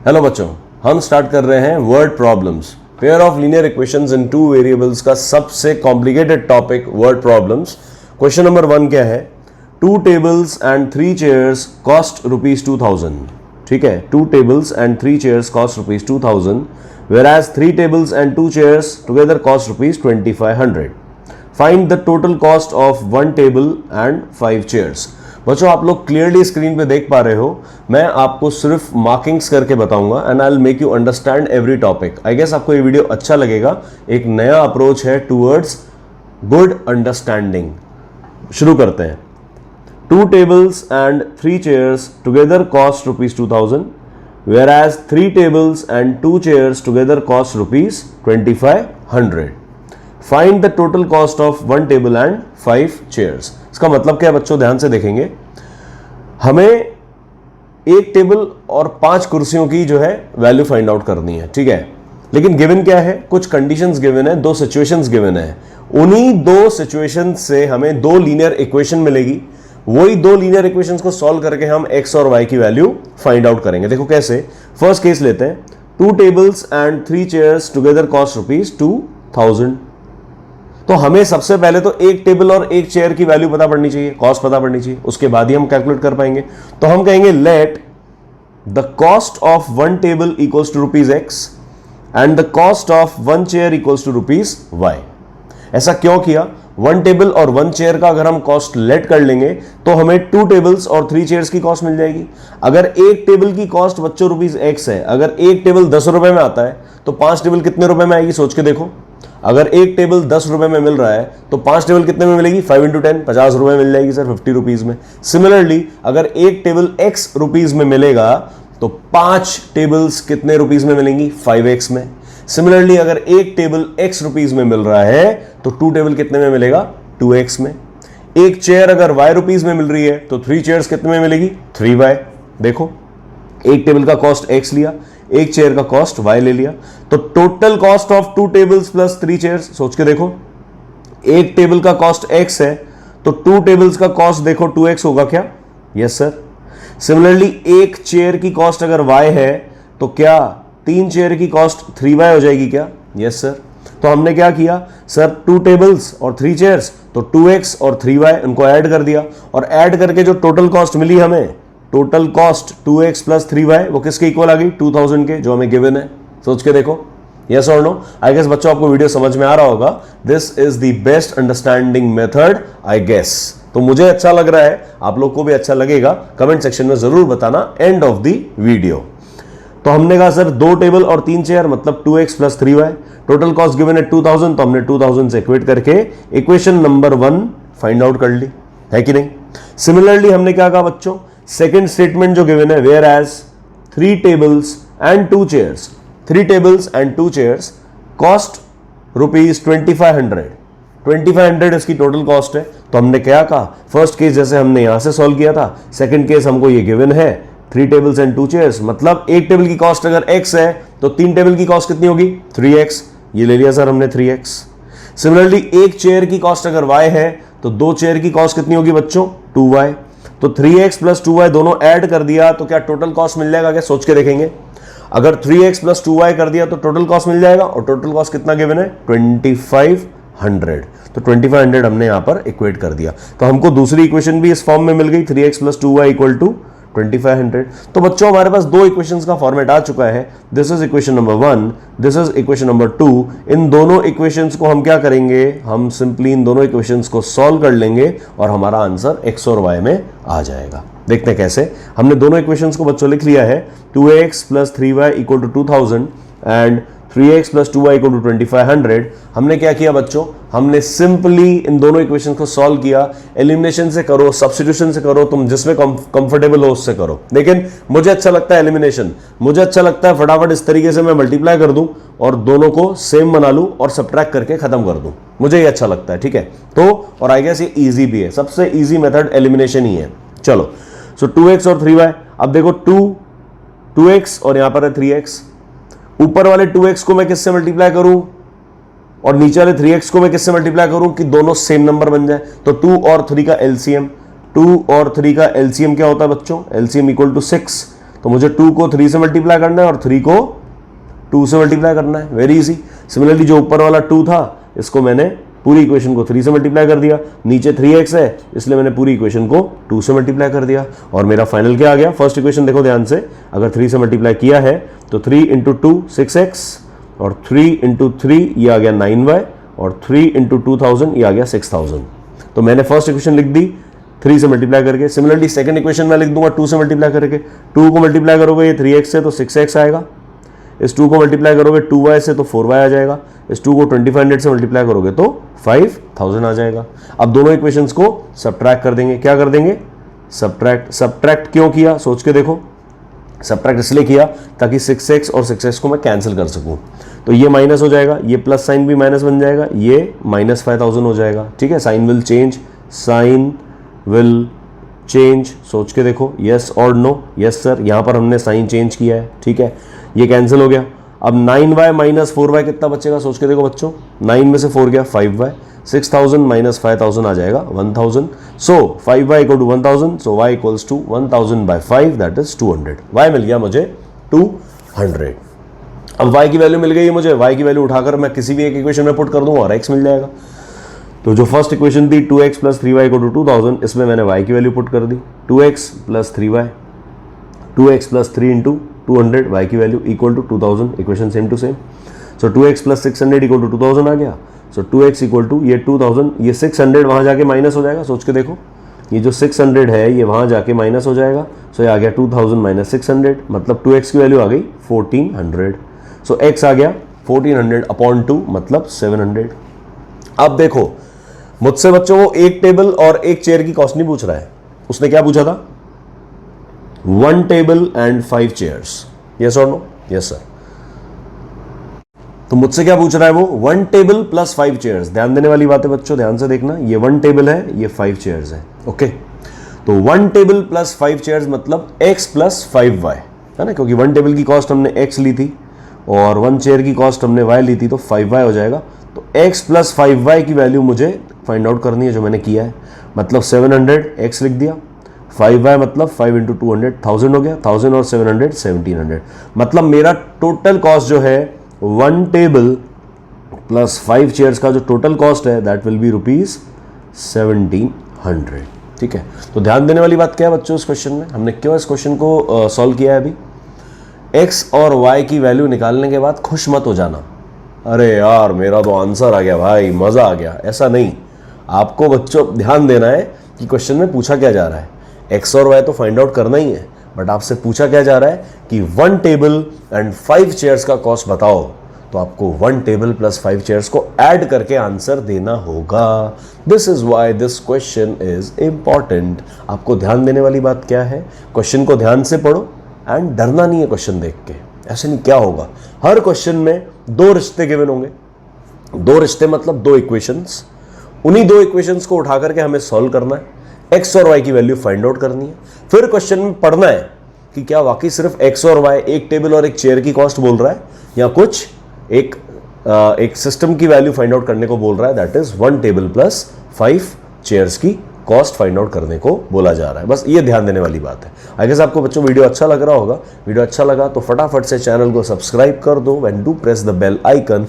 Hello बच्चों, हम start कर रहे हैं word problems, pair of linear equations in two variables का सबसे complicated topic word problems. Question number 1 क्या है? 2 tables and 3 chairs cost rupees 2000। ठीक है, 2 tables and 3 chairs cost rupees 2000, whereas 3 tables and 2 chairs together cost rupees 2500। Find the total cost of 1 table and 5 chairs। बच्चों, आप लोग clearly screen पे देख पा रहे हो, मैं आपको सिर्फ मार्किंग्स करके बताऊंगा and I will make you understand every topic. I guess आपको ये वीडियो अच्छा लगेगा। एक नया अप्रोच है टूवर्ड्स गुड अंडरस्टैंडिंग। शुरू करते हैं। 2 tables and 3 chairs together cost rupees 2000, whereas 3 tables and 2 chairs together cost rupees 2500। Find the total cost of 1 table and 5 chairs। इसका मतलब क्या है बच्चों? ध्यान से देखेंगे। हमें 1 टेबल और 5 कुर्सियों की जो है वैल्यू फाइंड आउट करनी है, ठीक है। लेकिन गिवन क्या है? कुछ कंडीशंस गिवन है, 2 सिचुएशंस गिवन है। उन्हीं 2 सिचुएशंस से हमें 2 लीनियर इक्वेशन मिलेगी। वही 2 लीनियर इक्वेशंस को सॉल्व करके हम x और y की वैल्यू फाइंड आउट करेंगे। देखो कैसे। फर्स्ट केस लेते हैं। 2 tables and 3 chairs together cost rupees 2000। तो हमें सबसे पहले तो 1 टेबल और 1 चेयर की वैल्यू पता पड़नी चाहिए, कॉस्ट पता पड़नी चाहिए, उसके बाद ही हम कैलकुलेट कर पाएंगे। तो हम कहेंगे let the cost of 1 table equals to rupees x and the cost of 1 chair equals to rupees y। ऐसा क्यों किया? 1 टेबल और 1 चेयर का अगर हम कॉस्ट लेट कर लेंगे तो हमें 2 टेबल्स और 3 चेयर्स की कॉस्ट मिल जाएगी। अगर 1 टेबल की कॉस्ट बच्चों रुपीज x है, अगर 1 टेबल 10 रुपए में आता है तो 5 टेबल कितने रुपए में आएगी? सोच के देखो। अगर 1 टेबल 10 रुपए में मिल रहा है तो 5 टेबल कितने में मिलेगी? 5 into 10, 50 रुपए मिल जाएगी सर, 50 रुपीज में। सिमिलरली अगर 1 टेबल x रुपीज में मिलेगा तो 5 टेबल्स कितने रुपीज में मिलेंगी? 5x में। सिमिलरली अगर 1 टेबल x रुपीज में मिल रहा है तो 2 टेबल कितने में मिलेगा? 2x में। 1 चेयर अगर y रुपीज में मिल रही है तो 3 चेयर्स कितने में मिलेगी? 3y। देखो, 1 टेबल का कॉस्ट x लिया, 1 चेयर का कॉस्ट y ले लिया, तो total cost of 2 tables plus 3 chairs. सोच के देखो, 1 टेबल का कॉस्ट x है तो 2 टेबल्स का कॉस्ट देखो 2x होगा क्या? Yes sir. सिमिलरली 1 चेयर की कॉस्ट अगर y है तो क्या 3 चेयर की कॉस्ट 3y हो जाएगी क्या? Yes sir. तो हमने क्या किया सर? 2 टेबल्स और 3 चेयर्स, तो 2x और 3y उनको ऐड कर दिया, और ऐड करके जो टोटल कॉस्ट मिली हमें, total cost 2x plus 3y, वो किसके इक्वल आ गई? 2000 के, जो हमें गिवन है। सोच के देखो, यस और नो। आई गेस बच्चों आपको वीडियो समझ में आ रहा होगा। This is the best understanding method I guess. तो मुझे अच्छा लग रहा है, आप लोग को भी अच्छा लगेगा। कमेंट सेक्शन में जरूर बताना एंड ऑफ द वीडियो। तो हमने कहा सर 2 टेबल और 3 चेयर मतलब 2x plus 3y, total cost given है 2000, तो हमने 2000 से इक्वेट करके इक्वेशन नंबर 1 फाइंड आउट कर ली, है कि नहीं? सिमिलरली हमने क्या कहा बच्चों? सेकेंड स्टेटमेंट जो गिवन है, where as 3 tables and 2 chairs, 3 tables and 2 chairs cost rupees 2500 इसकी टोटल कॉस्ट है। तो हमने क्या कहा? फर्स्ट केस जैसे हमने यहां से सॉल्व किया था, सेकंड केस हमको ये गिवन है 3 tables and 2 chairs, मतलब 1 टेबल की कॉस्ट अगर x है तो 3 टेबल की कॉस्ट कितनी होगी? 3x। ये ले लिया सर हमने 3x। सिमिलरली 1 चेयर की कॉस्ट अगर y है तो 2 चेयर की कॉस्ट कितनी होगी बच्चों? 2y। तो 3x प्लस 2y दोनों ऐड कर दिया तो क्या टोटल कॉस्ट मिल जाएगा क्या? सोच के देखेंगे। अगर 3x प्लस 2y कर दिया तो टोटल कॉस्ट मिल जाएगा, और टोटल कॉस्ट कितना गिवन है? 2500। तो 2500 हमने यहां पर इक्वेट कर दिया। तो हमको दूसरी इक्वेशन भी इस फॉर्म में मिल गई, 3x plus 2y equal to 2500। तो बच्चों हमारे पास 2 इक्वेशंस का फॉर्मेट आ चुका है। This is equation number 1, this is equation number 2। इन दोनों इक्वेशंस को हम क्या करेंगे? हम सिंपली इन दोनों इक्वेशंस को सॉल्व कर लेंगे और हमारा आंसर x और y में आ जाएगा। देखते हैं कैसे। हमने दोनों इक्वेशंस को बच्चों लिख लिया है, 2x plus 3y equal to 2000 and 3x plus 2y equal to 2500। हमने क्या किया बच्चों? हमने सिंपली इन दोनों इक्वेशन को सॉल्व किया। एलिमिनेशन से करो, सब्स्टिट्यूशन से करो, तुम जिसमें कंफर्टेबल हो उससे करो। लेकिन मुझे अच्छा लगता है एलिमिनेशन। मुझे अच्छा लगता है फटाफट इस तरीके से मैं मल्टीप्लाई कर दूं और दोनों को सेम बना लूं और सब्ट्रैक्ट करके खत्म कर दूं। मुझे ये अच्छा लगता है, ठीक है। तो और आई गेस ये इजी भी है, सबसे इजी मेथड एलिमिनेशन ही है। चलो, सो 2x और 3y। अब देखो 2x और यहां पर है 3x। ऊपर वाले 2x को मैं किससे मल्टीप्लाई करूं और नीचे वाले 3x को मैं किससे मल्टीप्लाई करूं कि दोनों सेम नंबर बन जाए? तो 2 और 3 का एलसीएम, 2 और 3 का एलसीएम क्या होता है बच्चों? LCM equal to 6। तो मुझे 2 को 3 से मल्टीप्लाई करना है और 3 को 2 से मल्टीप्लाई करना है। Very easy. सिमिलरली जो ऊपर वाला 2 था इसको मैंने पूरी इक्वेशन को 3 से मल्टीप्लाई कर दिया, नीचे 3x है इसलिए मैंने पूरी इक्वेशन को 2 से मल्टीप्लाई कर दिया और मेरा फाइनल क्या आ गया। फर्स्ट इक्वेशन देखो ध्यान से, अगर 3 से मल्टीप्लाई किया है तो 3 इंटू 2 6x और 3 इंटू 3 ये आ गया 9y और 3 इंटू 2000 ये आ गया 6000। तो मैंने फर्स्ट इक्वेशन लिख दी 3 से मल्टीप्लाई करके। सिमिलरली सेकंड इक्वेशन में लिख दूंगा 2 से मल्टीप्लाई करके। 2 को मल्टीप्लाई करोगे ये 3x से तो 6x आएगा, इस 2 को मल्टीप्लाई करोगे 2y से तो 4y आ जाएगा, इस 2 को 2500 से मल्टीप्लाई करोगे तो 5000 आ जाएगा। अब दोनों इक्वेशंस को सब्ट्रैक्ट कर देंगे। क्या कर देंगे? सब्ट्रैक्ट क्यों किया सोच के देखो। सब्ट्रैक्ट इसलिए किया ताकि 6x और 6x को मैं कैंसिल कर सकूं। तो ये माइनस हो जाएगा, ये प्लस साइन भी माइनस बन जाएगा, ये माइनस 5000 हो जाएगा। ठीक है, sign will change, sign will change. सोच के देखो, यस और नो। यस सर, यहां पर हमने साइन चेंज किया है। ठीक है, ये कैंसिल हो गया। अब 9y माइनस 4y कितना बचेगा सोच के देखो बच्चों। 9 में से 4 गया 5y, 6000 माइनस 5000 आ जाएगा 1000। So 5y equal to 1000, so y equals to 1000 by 5 that is 200। y मिल गया मुझे 200। अब y की वैल्यू मिल गई है मुझे, y की वैल्यू उठाकर मैं किसी भी एक इक्वेशन में पुट कर दूंगा और x मिल जाएगा। तो जो फर्स्ट इक्वेशन थी 2x plus 3y equal to 2000, इसमें मैंने y की वैल्यू पुट कर दी 2x plus 3y, 2x plus 3 into 200, y की value equal to 2000। Equation same to same. So 2x plus 600 equal to 2000 आ गया। सो 2x इक्वल टू ये 2000, ये 600 वहां जाके माइनस हो जाएगा। सोच के देखो, ये जो 600 है ये वहां जाके माइनस हो जाएगा। सो ये आ गया 2000 माइनस 600, मतलब 2x की वैल्यू आ गई 1400। सो x आ गया 1400 अपॉन 2 मतलब 700। अब देखो मुझसे बच्चों वो एक टेबल और एक चेयर की कॉस्ट नहीं पूछ रहा है, उसने क्या पूछा था? 1 टेबल एंड 5 चेयर्स। यस और नो? Yes sir. तो मुझसे क्या पूछ रहा है वो? 1 टेबल प्लस 5 चेयर्स। ध्यान देने वाली बात है बच्चों, ध्यान से देखना। ये 1 टेबल है, ये 5 चेयर्स है। ओके, तो 1 टेबल प्लस 5 चेयर्स मतलब x प्लस 5y है ना, क्योंकि 1 टेबल की कॉस्ट हमने x ली थी और 1 चेयर की कॉस्ट हमने y ली थी, तो 5y हो जाएगा। तो x प्लस 5y की वैल्यू मुझे फाइंड आउट करनी है, जो मैंने किया है। मतलब 700 x लिख दिया, 5y मतलब 5 इंटू 200 1000 हो गया, 1000 और 700 1700। मतलब मेरा टोटल कॉस्ट जो है 1 टेबल प्लस 5 चेयर्स का जो टोटल कॉस्ट है दैट विल बी रुपीज 1700। ठीक है, तो ध्यान देने वाली बात क्या है बच्चों इस क्वेश्चन में? हमने क्यों इस क्वेश्चन को सॉल्व किया है अभी? x और y की वैल्यू निकालने के बाद खुश मत हो जाना, अरे यार मेरा तो आंसर आ गया भाई, मजा आ गया। ऐसा नहीं, आपको बच्चों ध्यान देना है कि क्वेश्चन में पूछा क्या जा रहा है। x और y तो फाइंड आउट करना ही है, बट आपसे पूछा क्या जा रहा है कि 1 टेबल एंड 5 चेयर्स का कॉस्ट बताओ। तो आपको 1 टेबल प्लस 5 चेयर्स को ऐड करके आंसर देना होगा। This is why this question is important. आपको ध्यान देने वाली बात क्या है? क्वेश्चन को ध्यान से पढ़ो एंड डरना नहीं है क्वेश्चन देख के। ऐसे नहीं, क्या होगा, हर क्वेश्चन में 2 रिश्ते गिवन होंगे। 2 रिश्ते मतलब 2 इक्वेशंस। उन्हीं 2 इक्वेशंस को उठा करके हमें सॉल्व करना है, x और y की वैल्यू फाइंड आउट करनी है। फिर क्वेश्चन में पढ़ना है कि क्या वाकई सिर्फ x और y, एक टेबल और एक चेयर की कॉस्ट बोल रहा है, या कुछ एक सिस्टम की वैल्यू फाइंड आउट करने को बोल रहा है, that is 1 table plus 5 chairs की कॉस्ट फाइंड आउट करने को बोला जा रहा है। बस ये ध्यान देने वाली बात है। आई गेस आपको बच्चों वीडियो अच्छा लग रहा होगा। वीडियो अच्छा लगा तो फटाफट से चैनल को सब्सक्राइब कर दो and do press the bell icon